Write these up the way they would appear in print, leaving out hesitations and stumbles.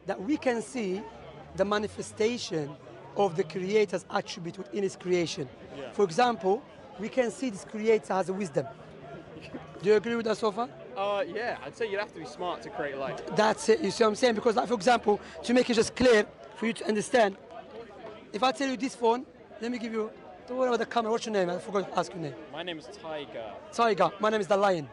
that we can see the manifestation of the Creator's attribute within His creation. Yeah. For example, we can see this Creator has a wisdom. Do you agree with that so far? Yeah, I'd say you'd have to be smart to create light. That's it, you see what I'm saying? Because, like, for example, to make it just clear for you to understand, if I tell you this phone, let me give you, don't worry about the camera, what's your name? I forgot to ask your name. My name is Tiger. Tiger, my name is the Lion.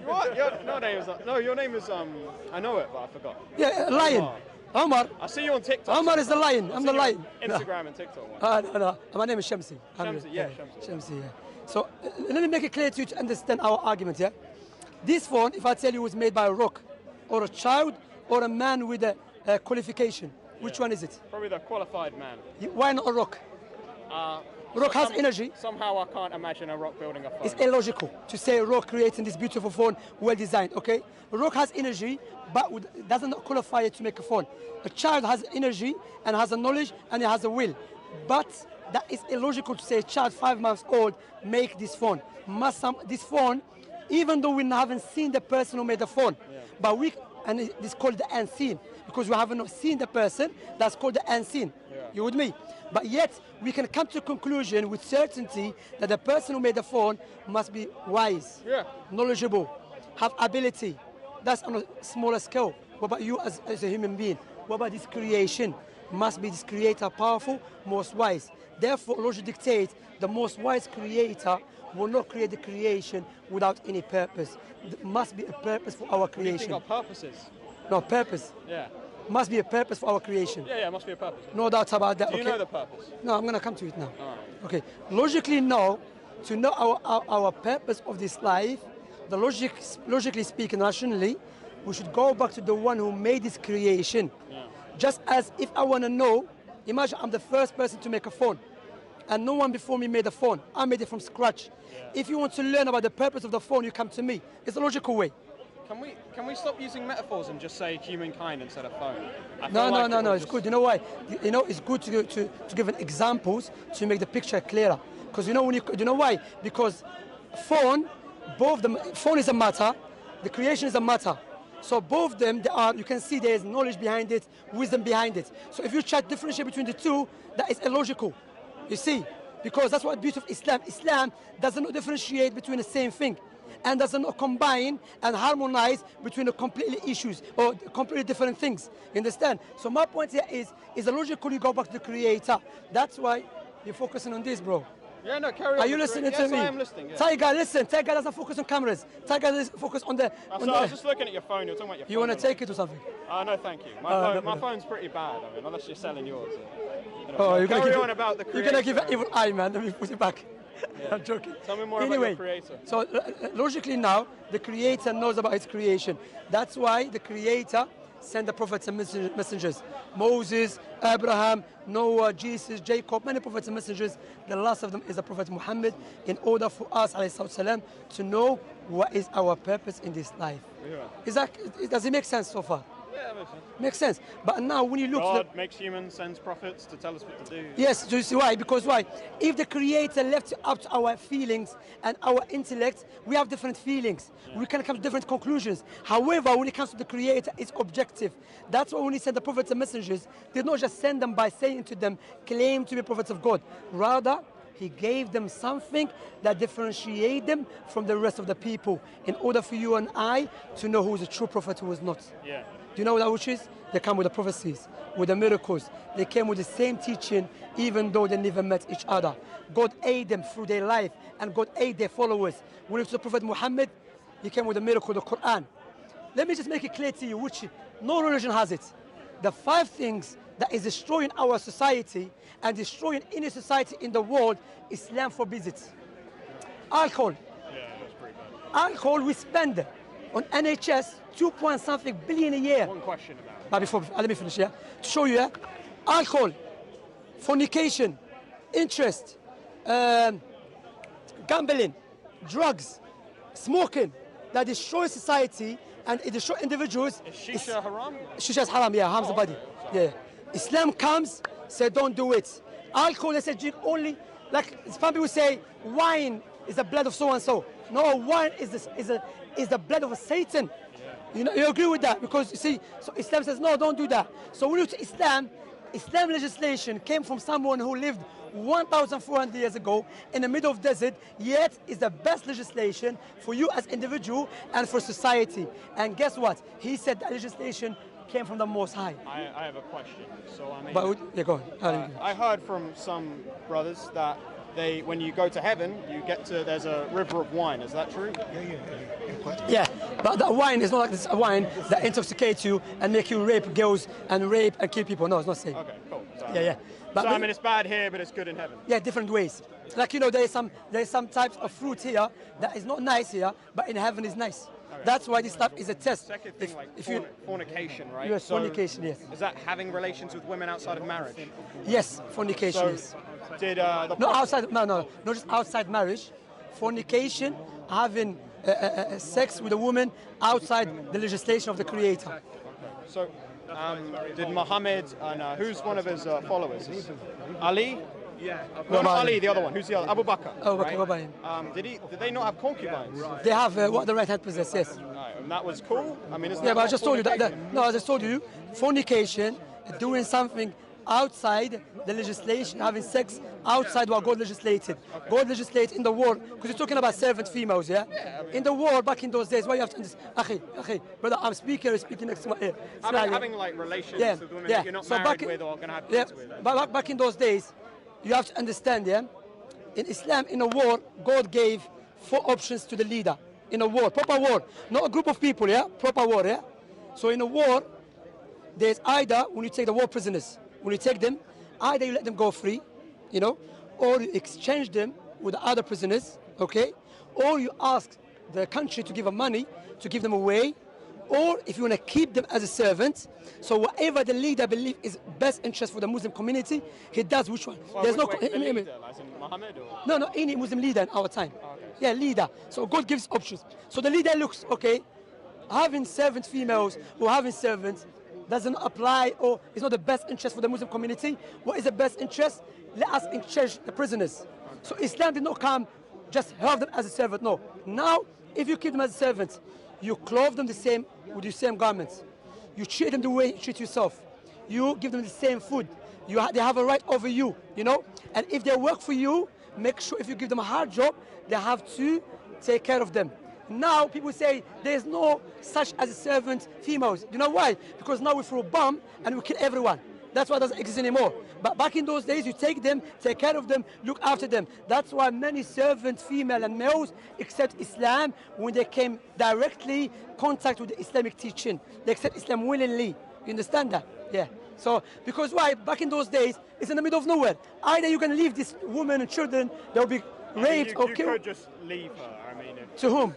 What? Your name is, I know it, but I forgot. Yeah, Lion. Omar. I see you on TikTok. Omar is the Lion, I'm the Lion. Instagram and TikTok. No, my name is Shamsi. Shamsi, yeah, Shamsi. Shamsi, yeah. So, let me make it clear to you to understand our argument, yeah? This phone, if I tell you, was made by a rock, or a child, or a man with a qualification, which one is it? Probably the qualified man. Why not a rock? Rock has energy. Somehow I can't imagine a rock building a phone. It's illogical to say a rock creating this beautiful phone, well designed, okay? A rock has energy, but doesn't qualify it to make a phone. A child has energy and has a knowledge and it has a will. But that is illogical to say a child 5 months old make this phone. This phone, even though we haven't seen the person who made the phone, but and it's called the unseen, because we haven't seen the person, that's called the unseen. You with me? But yet, we can come to a conclusion with certainty that the person who made the phone must be wise, knowledgeable, have ability. That's on a smaller scale. What about you as a human being? What about this creation? Must be this creator powerful, most wise. Therefore, logic dictates the most wise creator will not create the creation without any purpose. There must be a purpose for our creation. What do you think our purpose is? No, purpose. Yeah. Must be a purpose for our creation. Yeah, must be a purpose. No doubt about that. Do you know the purpose? No, I'm going to come to it now. All right. Okay. Logically, no. To know our purpose of this life, logically speaking, rationally, we should go back to the one who made this creation. Yeah. Just as if I want to know, imagine I'm the first person to make a phone, and no one before me made a phone. I made it from scratch. Yeah. If you want to learn about the purpose of the phone, you come to me. It's a logical way. Can we stop using metaphors and just say humankind instead of phone? No. It's good. You know why? You know, it's good to give examples to make the picture clearer. Because you know why? Because phone is a matter, the creation is a matter. So both of them, you can see there is knowledge behind it, wisdom behind it. So if you try to differentiate between the two, that is illogical. You see? Because that's what the beauty of Islam. Islam does not differentiate between the same thing, and does not combine and harmonize between the completely issues or completely different things. You understand? So my point here is logically go back to the creator. That's why you're focusing on this, bro. Yeah, no, carry on. Are you listening to me? Yes, I am listening. Yeah. Tiger, listen. Tiger doesn't focus on cameras. Tiger doesn't focus on the. I was just looking at your phone. You're talking about your phone. You want to take it or something? No, thank you. My phone's pretty bad. I mean, unless you're selling yours. You're carry on about the creator. You're gonna give an evil eye, man. Let me put it back. Yeah. I'm joking. Tell me more about the creator. So logically now, the creator knows about his creation. That's why the creator sent the prophets and messengers. Moses, Abraham, Noah, Jesus, Jacob, many prophets and messengers. The last of them is the Prophet Muhammad, in order for us, alayhi to know what is our purpose in this life. Yeah. Does it make sense so far? Yeah, that makes sense. Makes sense. But now when you look God makes humans, sends prophets to tell us what to do. Yes, do you see why? Because why? If the Creator left it up to our feelings and our intellect, we have different feelings. Yeah. We can come to different conclusions. However, when it comes to the Creator, it's objective. That's why when he sent the prophets and messengers, he did not just send them by saying to them, claim to be prophets of God. Rather, he gave them something that differentiates them from the rest of the people in order for you and I to know who is a true prophet, who is not. Yeah. Do you know what that which is? They come with the prophecies, with the miracles. They came with the same teaching, even though they never met each other. God aided them through their life, and God aided their followers. When it was the Prophet Muhammad, he came with the miracle, the Quran. Let me just make it clear to you, which no religion has it. The 5 things that is destroying our society and destroying any society in the world, Islam forbids it. Alcohol. Yeah, that's pretty bad. Alcohol, we spend on NHS 2.something billion a year. One question about it. But before, let me finish, yeah? To show you, yeah? Alcohol, fornication, interest, gambling, drugs, smoking, that destroys society and it destroys individuals. Is shisha haram? Shisha is haram, yeah, harms the body. Yeah. Islam comes, say don't do it. Alcohol, they say drink only, like some people say, wine is the blood of so and so. No, wine is the blood of Satan. Yeah. You know, you agree with that? Because you see, so Islam says, no, don't do that. So when you to Islam, Islam legislation came from someone who lived 1,400 years ago in the middle of desert, yet is the best legislation for you as individual and for society. And guess what? He said that legislation came from the Most High. I have a question. So I mean, But yeah, go on. I heard from some brothers that when you go to heaven, there's a river of wine. Is that true? Yeah, but the wine is not like this wine that intoxicates you and make you rape girls and rape and kill people. No, it's not safe. Okay, cool. So, Yeah. But so I mean, it's bad here, but it's good in heaven. yeah, different ways. Like, you know, there's some types of fruit here that is not nice here, but in heaven is nice. Okay. That's why this stuff is a test. Second thing, fornication, right? Yes, fornication, yes. Is that having relations with women outside of marriage? Yes, fornication, So, yes. did Not just outside marriage. Fornication, having sex with a woman outside the legislation of the Creator. So, did Muhammad and who's one of his followers? Ali? Yeah. No, not Ali, the other one. Who's the other? Abu Bakr. Oh, okay, right? what about him? Did they not have concubines? They have what the right hand possesses, yes. Right, and that was cool? I mean, isn't Yeah, that but I not just told you that. fornication? No, I just told you, fornication, doing something outside the legislation, having sex outside what God legislated. Okay. God legislated in the war, because you're talking about servant females, yeah? In the war, back in those days, why you have to understand? Akhi, brother, I'm speaking next to my ear. Having like relations with women that you're not married with or going to have kids with. But back in those days, you have to understand, yeah? In Islam, in a war, God gave 4 options to the leader. In a war, proper war, not a group of people, yeah? Proper war, yeah? So in a war, there's either, when you take the war prisoners, when you take them, either you let them go free, you know, or you exchange them with the other prisoners, okay? Or you ask the country to give them money to give them away, or if you want to keep them as a servant, so whatever the leader believes is best interest for the Muslim community, he does which one. Well, There's the leader, as in Muhammad or? No, any Muslim leader in our time. Oh, okay. Yeah, leader. So God gives options. So the leader looks, okay, having servant females or having servants doesn't apply or is not the best interest for the Muslim community. What is the best interest? Let us exchange the prisoners. So Islam did not come just have them as a servant. No. Now, if you keep them as servants, you clothe them the same with the same garments. You treat them the way you treat yourself. You give them the same food. They have a right over you, you know. And if they work for you, make sure if you give them a hard job, they have to take care of them. Now people say there's no such as a servant females. You know why? Because now we throw a bomb and we kill everyone. That's why it doesn't exist anymore. But back in those days, you take them, take care of them, look after them. That's why many servants, female and males, accept Islam when they came directly contact with the Islamic teaching. They accept Islam willingly. You understand that? Yeah. So, because why? Back in those days, it's in the middle of nowhere. Either you can leave this woman and children, they'll be raped or killed. You could just leave her, I mean. To whom?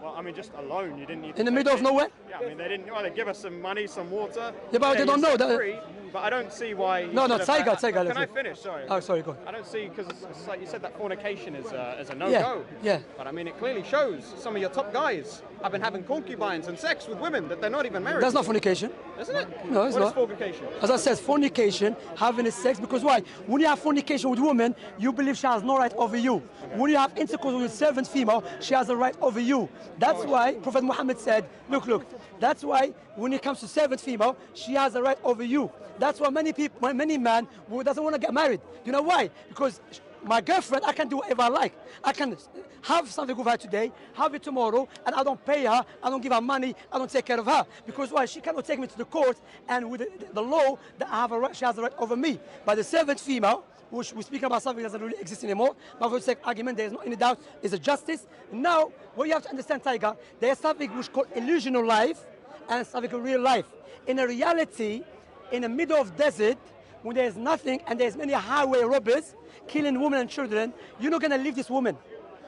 Well, I mean, just alone. You didn't need to in the middle of nowhere? Yeah, I mean, they didn't. Well, they give us some money, some water. Yeah, but they don't know that. Free, but I don't see why. No, Tiger. Can I finish? Sorry. Oh, sorry, go on. I don't see, because it's like you said that fornication is a no-go. Yeah. But I mean, it clearly shows some of your top guys have been having concubines and sex with women that they're not even married. That's not fornication. Isn't it? No, it's not. not. What is fornication? As I said, fornication, having a sex, because why? When you have fornication with a woman, you believe she has no right over you. Okay. When you have intercourse with a servant female, she has a right over you. That's why Prophet Muhammad said, look, that's why when it comes to servant female, she has a right over you. That's why many men who doesn't want to get married. You know why? Because my girlfriend, I can do whatever I like. I can have something with her today, have it tomorrow, and I don't pay her, I don't give her money, I don't take care of her. Because why? She cannot take me to the court, and with the law, that I have a right, she has a right over me. But the servant female, which we're speaking about something that doesn't really exist anymore, but for the sake of argument, there is no any doubt, is a justice. Now, what you have to understand, Tiger, there's something which is called illusional life, and something called real life. In a reality, in the middle of desert, when there's nothing and there's many highway robbers killing women and children, you're not going to leave this woman.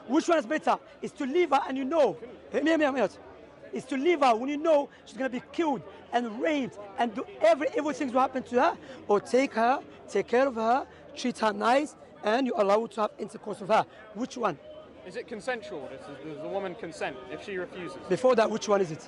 Which one is better? It's to leave her and you know. It's to leave her when you know she's going to be killed and raped and do every evil thing will happen to her. Or take her, take care of her, treat her nice, and you allow her to have intercourse with her. Which one? Is it consensual? Does the woman consent if she refuses? Before that, which one is it?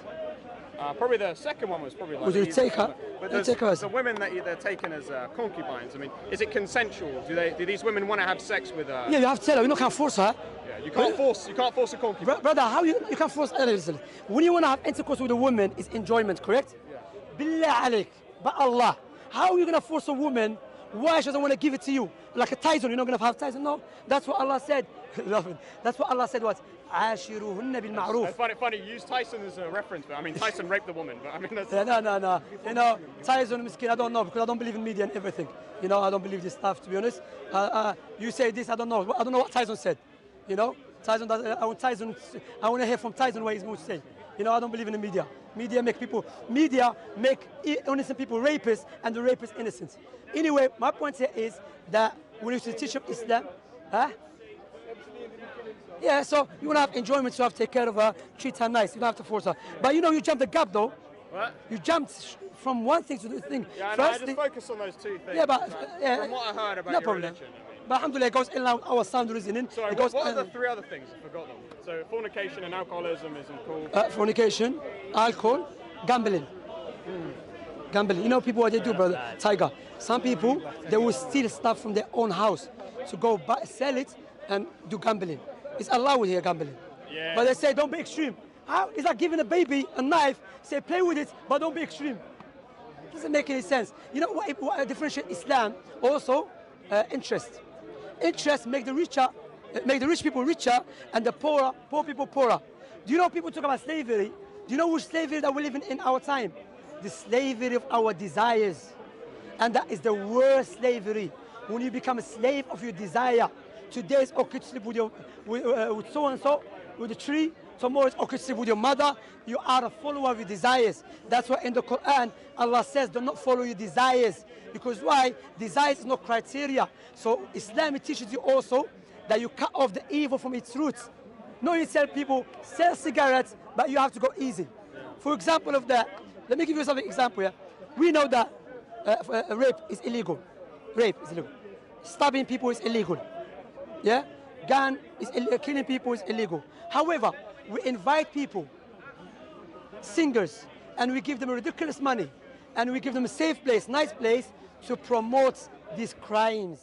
Probably the second one was probably like. Would you take her? But You take her as- the women that they're taken as concubines. I mean, is it consensual? Do these women want to have sex with? Yeah, you have to tell her. You can't force her. Yeah, you can't force a concubine. Brother, how you can force? Listen, when you want to have intercourse with a woman, it's enjoyment, correct? Yeah. Billah alik, but Allah, how are you gonna force a woman? Why she doesn't want to give it to you? Like a Tyson, you're not gonna have Tyson. No, that's what Allah said. That's what Allah said. What? عاشروهن بالمعروف. It's funny. You use Tyson as a reference, but I mean Tyson raped the woman. But I mean that's. No. You know, Tyson miskin, I don't know because I don't believe in media and everything. You know, I don't believe this stuff to be honest. You say this, I don't know. I don't know what Tyson said. You know, Tyson does. I want to hear from Tyson what he's going to say. You know, I don't believe in the media. Media make innocent people rapists and the rapists innocent. Anyway, my point here is that we need to teach them Islam. Huh? Yeah, so you want to have enjoyment, so you have to take care of her, treat her nice. You don't have to force her. But you know, you jumped the gap though. What? You jumped from one thing to the thing. Yeah, I just focus on those two things. Yeah, but from what I heard about no your problem. religion. But alhamdulillah, it goes in line with our sound reasoning. Sorry, it goes, what are the three other things? I forgot them. So fornication and alcoholism isn't cool. Fornication, alcohol, gambling. Gambling. You know people what they do, brother Tiger. Some people they will steal stuff from their own house to go buy, sell it and do gambling. It's allowed here gambling. Yeah. But they say don't be extreme. How is that giving a baby a knife? Say play with it, but don't be extreme. Doesn't make any sense. You know what differentiates Islam? Also, interest. Interest make the rich people richer and the poor people poorer. Do you know people talk about slavery? Do you know which slavery that we live in our time? The slavery of our desires. And that is the worst slavery. When you become a slave of your desire. Today it's okay to sleep with so and so, with the tree. Tomorrow it's okay to sleep with your mother. You are a follower of your desires. That's why in the Quran Allah says do not follow your desires. Because why? Desires is no criteria. So Islam teaches you also that you cut off the evil from its roots. No, you tell people sell cigarettes, but you have to go easy. For example of that, let me give you some example here. We know that rape is illegal. Rape is illegal. Stabbing people is illegal. Yeah? Gun is killing people is illegal. However, we invite people, singers, and we give them ridiculous money, and we give them a safe place, nice place to promote these crimes.